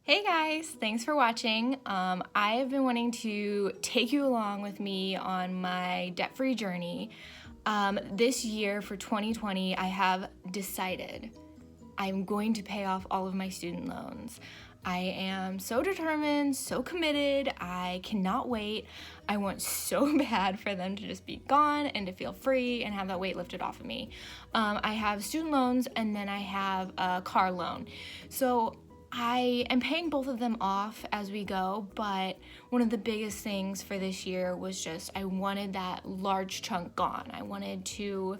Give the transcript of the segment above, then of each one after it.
Hey guys, thanks for watching. I have been wanting to take you along with me on my debt-free journey. This year for 2020, I have decided I'm going to pay off all of my student loans. I am so determined, so committed. I cannot wait. I want so bad for them to just be gone and to feel free and have that weight lifted off of me. I have student loans and then I have a car loan. So I am paying both of them off as we go, but one of the biggest things for this year was just I wanted that large chunk gone. I wanted to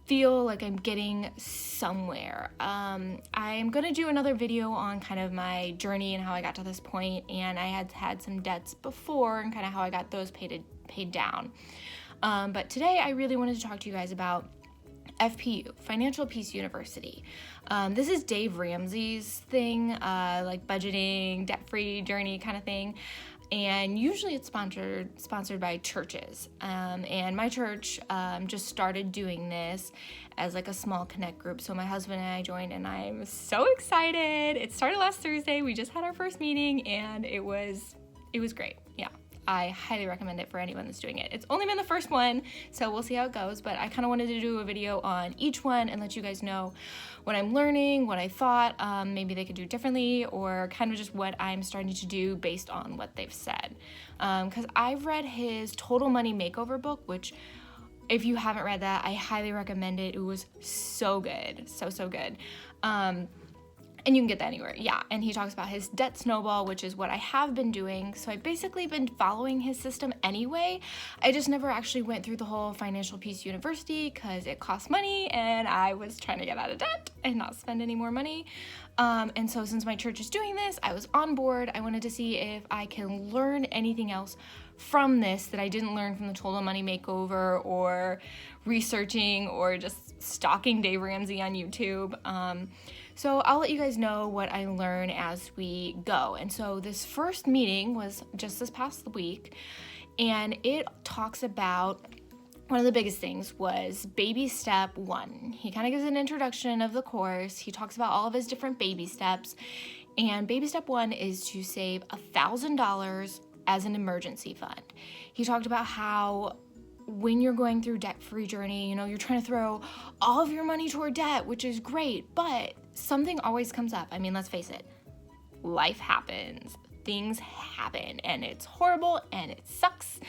feel like I'm getting somewhere. I'm gonna do another video on kind of my journey and how I got to this point, and I had some debts before and kind of how I got those paid down. But today I really wanted to talk to you guys about FPU, Financial Peace University. This is Dave Ramsey's thing, like budgeting, debt-free journey kind of thing. And usually it's sponsored by churches. And my church just started doing this as like a small connect group. So my husband and I joined and I'm so excited. It started last Thursday. We just had our first meeting and it was great. Yeah. I highly recommend it for anyone that's doing it. It's only been the first one, so we'll see how it goes, but I kind of wanted to do a video on each one and let you guys know what I'm learning, what I thought maybe they could do differently, or kind of just what I'm starting to do based on what they've said. Because I've read his Total Money Makeover book, which if you haven't read that, I highly recommend it. It was so good, so good. And you can get that anywhere, yeah. And he talks about his debt snowball, which is what I have been doing. So I've basically been following his system anyway. I just never actually went through the whole Financial Peace University because it costs money and I was trying to get out of debt and not spend any more money. And so since my church is doing this, I was on board. I wanted to see if I can learn anything else from this that I didn't learn from the Total Money Makeover or researching or just stalking Dave Ramsey on YouTube. So I'll let you guys know what I learn as we go. And so this first meeting was just this past week, and it talks about one of the biggest things was baby step 1. He kind of gives an introduction of the course. He talks about all of his different baby steps, and baby step 1 is to save $1,000 as an emergency fund. He talked about how when you're going through debt-free journey, you're trying to throw all of your money toward debt, which is great, but something always comes up. I mean, let's face it, life happens, things happen, and it's horrible and it sucks,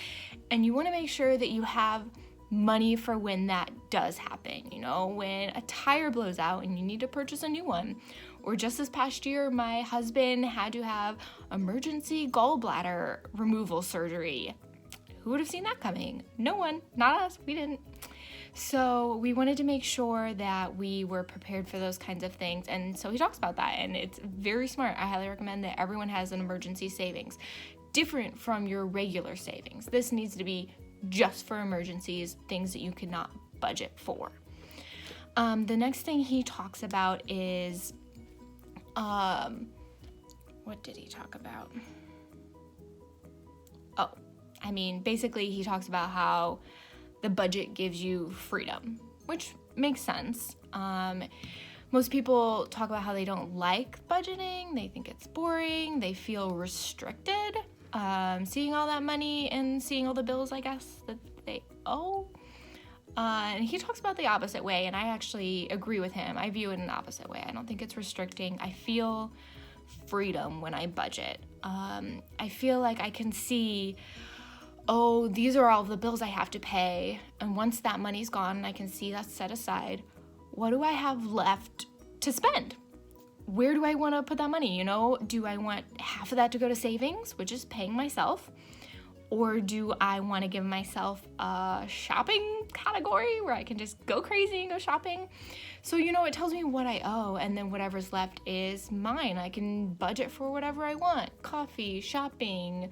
and you want to make sure that you have money for when that does happen. When a tire blows out and you need to purchase a new one, or just this past year, my husband had to have emergency gallbladder removal surgery. Who would have seen that coming? No one, not us, we didn't. So we wanted to make sure that we were prepared for those kinds of things. And so he talks about that, and it's very smart. I highly recommend that everyone has an emergency savings, different from your regular savings. This needs to be just for emergencies, things that you cannot budget for. The next thing he talks about is, what did he talk about? Basically he talks about how the budget gives you freedom, which makes sense. Most people talk about how they don't like budgeting. They think it's boring. They feel restricted, seeing all that money and seeing all the bills, I guess, that they owe. And he talks about the opposite way, and I actually agree with him. I view it in the opposite way. I don't think it's restricting. I feel freedom when I budget. I feel like I can see, these are all of the bills I have to pay. And once that money's gone and I can see that's set aside, what do I have left to spend? Where do I want to put that money? Do I want half of that to go to savings, which is paying myself? Or do I want to give myself a shopping category where I can just go crazy and go shopping? So, it tells me what I owe, and then whatever's left is mine. I can budget for whatever I want. Coffee, shopping,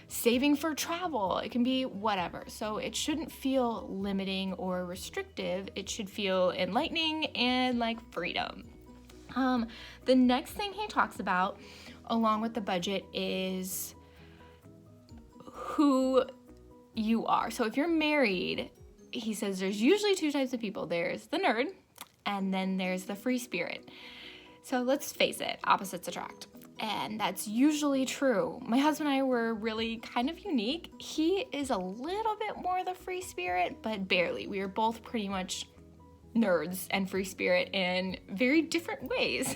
saving for travel. It can be whatever. So it shouldn't feel limiting or restrictive. It should feel enlightening and like freedom. The next thing he talks about, along with the budget, is who you are. So if you're married, he says there's usually 2 types of people. There's the nerd, and then there's the free spirit. So let's face it, opposites attract. And that's usually true. My husband and I were really kind of unique. He is a little bit more the free spirit, but barely. We are both pretty much nerds and free spirit in very different ways.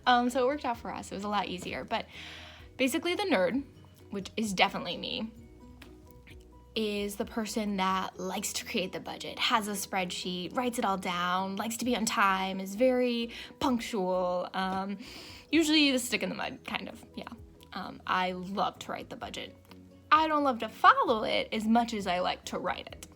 So it worked out for us. It was a lot easier. But basically the nerd, which is definitely me, is the person that likes to create the budget, has a spreadsheet, writes it all down, likes to be on time, is very punctual, usually the stick in the mud, kind of, yeah. I love to write the budget. I don't love to follow it as much as I like to write it.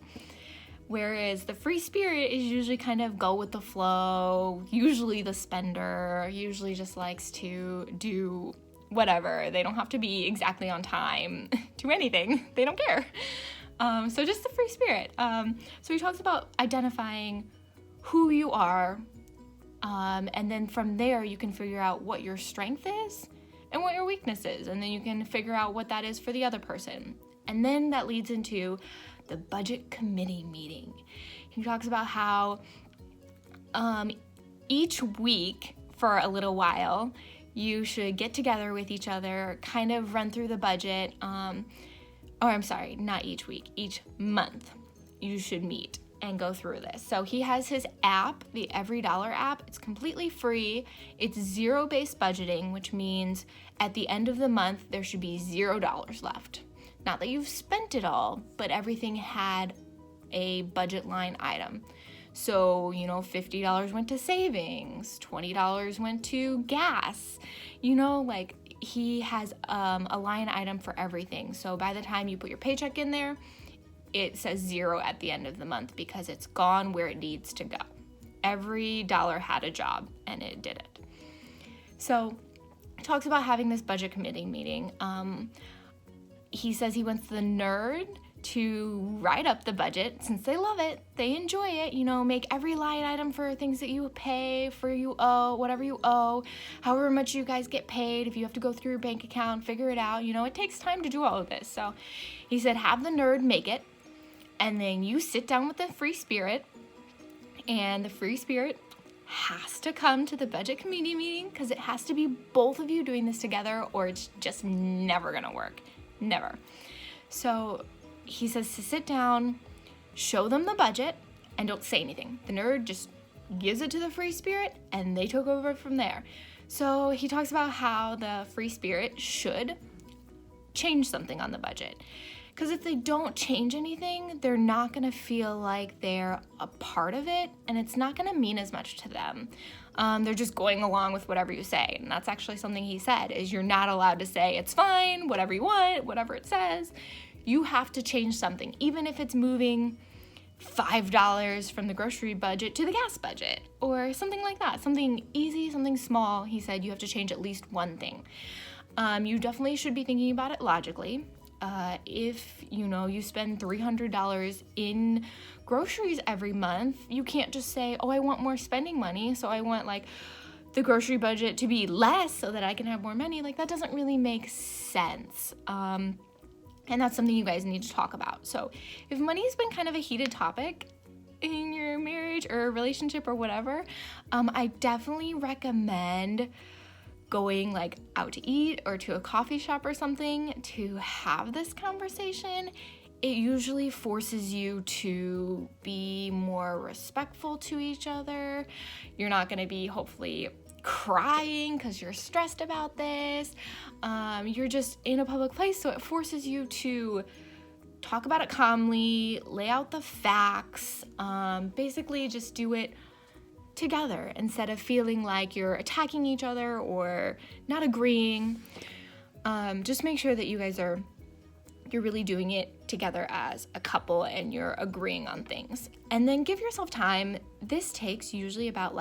Whereas the free spirit is usually kind of go with the flow, usually the spender, usually just likes to do whatever. They don't have to be exactly on time to anything. They don't care. So just the free spirit. So he talks about identifying who you are, and then from there you can figure out what your strength is and what your weakness is, and then you can figure out what that is for the other person. And then that leads into the budget committee meeting. He talks about how each week for a little while you should get together with each other, kind of run through the budget, not each week, each month you should meet and go through this. So he has his app, the Every Dollar app. It's completely free. It's zero-based budgeting, which means at the end of the month there should be $0 left. Not that you've spent it all, but everything had a budget line item. So, $50 went to savings, $20 went to gas, he has a line item for everything. So by the time you put your paycheck in there, it says 0 at the end of the month because it's gone where it needs to go. Every dollar had a job and it did it. So he talks about having this budget committee meeting. He says he wants the nerd to write up the budget since they love it, they enjoy it, make every line item for things that you pay, whatever you owe, however much you guys get paid. If you have to go through your bank account, figure it out, it takes time to do all of this. So he said have the nerd make it, and then you sit down with the free spirit, and the free spirit has to come to the budget committee meeting because it has to be both of you doing this together or it's just never gonna work. Never. So he says to sit down, show them the budget, and don't say anything. The nerd just gives it to the free spirit, and they took over from there. So he talks about how the free spirit should change something on the budget. Because if they don't change anything, they're not going to feel like they're a part of it, and it's not going to mean as much to them. They're just going along with whatever you say, and that's actually something he said, is you're not allowed to say, it's fine, whatever you want, whatever it says. You have to change something, even if it's moving $5 from the grocery budget to the gas budget or something like that. Something easy, something small. He said you have to change at least one thing. You definitely should be thinking about it logically. If you spend $300 in groceries every month, you can't just say, oh, I want more spending money, so I want the grocery budget to be less so that I can have more money. That doesn't really make sense. And that's something you guys need to talk about. So if money's been kind of a heated topic in your marriage or relationship or whatever, I definitely recommend going out to eat or to a coffee shop or something to have this conversation. It usually forces you to be more respectful to each other. You're not going to be hopefully crying because you're stressed about this. You're just in a public place, so it forces you to talk about it calmly, lay out the facts, basically just do it together instead of feeling like you're attacking each other or not agreeing. Just make sure that you guys you're really doing it together as a couple and you're agreeing on things. And then give yourself time. This takes usually about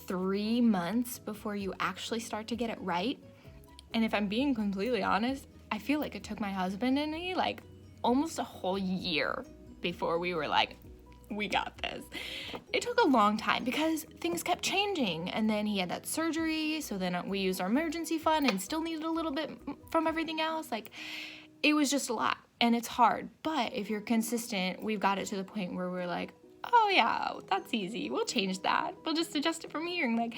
3 months before you actually start to get it right. And if I'm being completely honest, I feel like it took my husband and me almost a whole year before we were we got this. It took a long time because things kept changing, and then he had that surgery, so then we used our emergency fund and still needed a little bit from everything else. It was just a lot, and it's hard. But if you're consistent, we've got it to the point where we're oh yeah, that's easy, we'll change that, we'll just adjust it from here.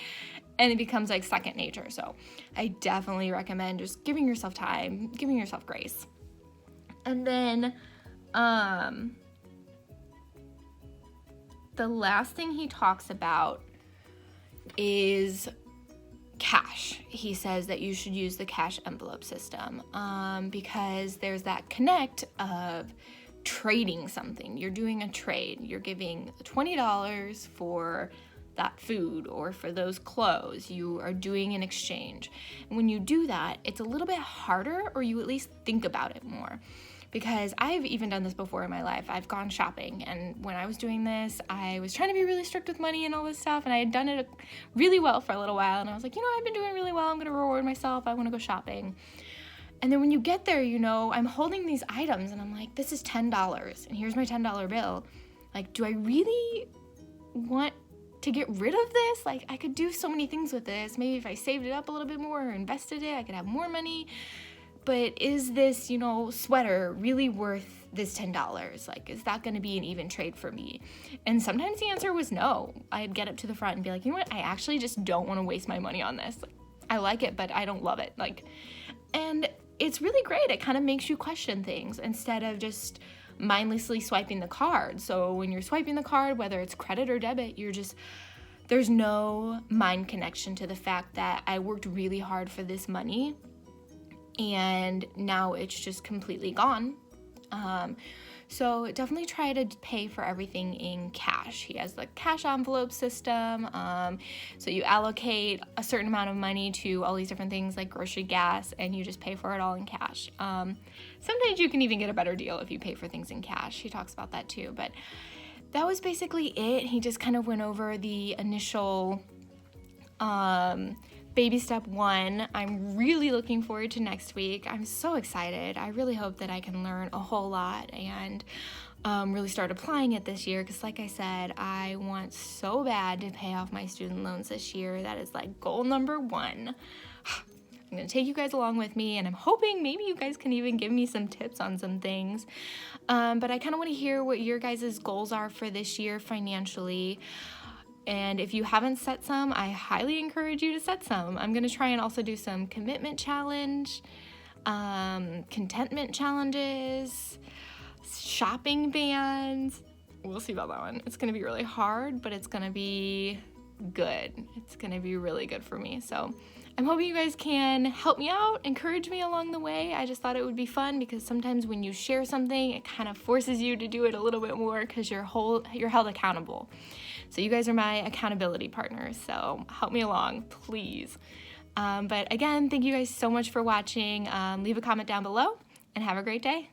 and it becomes like second nature. So I definitely recommend just giving yourself time, giving yourself grace. And then the last thing he talks about is cash. He says that you should use the cash envelope system because there's that connect of trading something. You're doing a trade. You're giving $20 for that food or for those clothes. You are doing an exchange. And when you do that, it's a little bit harder, or you at least think about it more. Because I've even done this before in my life. I've gone shopping, and when I was doing this, I was trying to be really strict with money and all this stuff, and I had done it really well for a little while, and I was like, I've been doing really well. I'm gonna reward myself. I wanna go shopping. And then when you get there, I'm holding these items, and I'm like, this is $10, and here's my $10 bill. Like, do I really want to get rid of this? Like, I could do so many things with this. Maybe if I saved it up a little bit more or invested it, I could have more money. But is this, sweater really worth this $10? Like, is that going to be an even trade for me? And sometimes the answer was no. I'd get up to the front and be like, what? I actually just don't want to waste my money on this. Like, I like it, but I don't love it. And it's really great. It kind of makes you question things instead of just mindlessly swiping the card. So when you're swiping the card, whether it's credit or debit, there's no mind connection to the fact that I worked really hard for this money, and now it's just completely gone. So definitely try to pay for everything in cash. He has the cash envelope system. So you allocate a certain amount of money to all these different things like grocery, gas, and you just pay for it all in cash. Sometimes you can even get a better deal if you pay for things in cash. He talks about that too. But that was basically it. He just kind of went over the initial baby step 1. I'm really looking forward to next week. I'm so excited. I really hope that I can learn a whole lot and really start applying it this year, because like I said, I want so bad to pay off my student loans this year. That is like goal number 1. I'm going to take you guys along with me, and I'm hoping maybe you guys can even give me some tips on some things. But I kind of want to hear what your guys' goals are for this year financially. And if you haven't set some, I highly encourage you to set some. I'm going to try and also do some commitment challenge, contentment challenges, shopping bans. We'll see about that one. It's going to be really hard, but it's going to be good. It's going to be really good for me. So I'm hoping you guys can help me out, encourage me along the way. I just thought it would be fun, because sometimes when you share something, it kind of forces you to do it a little bit more, because you're held accountable. So you guys are my accountability partners, so help me along, please. But again, thank you guys so much for watching. Leave a comment down below, and have a great day.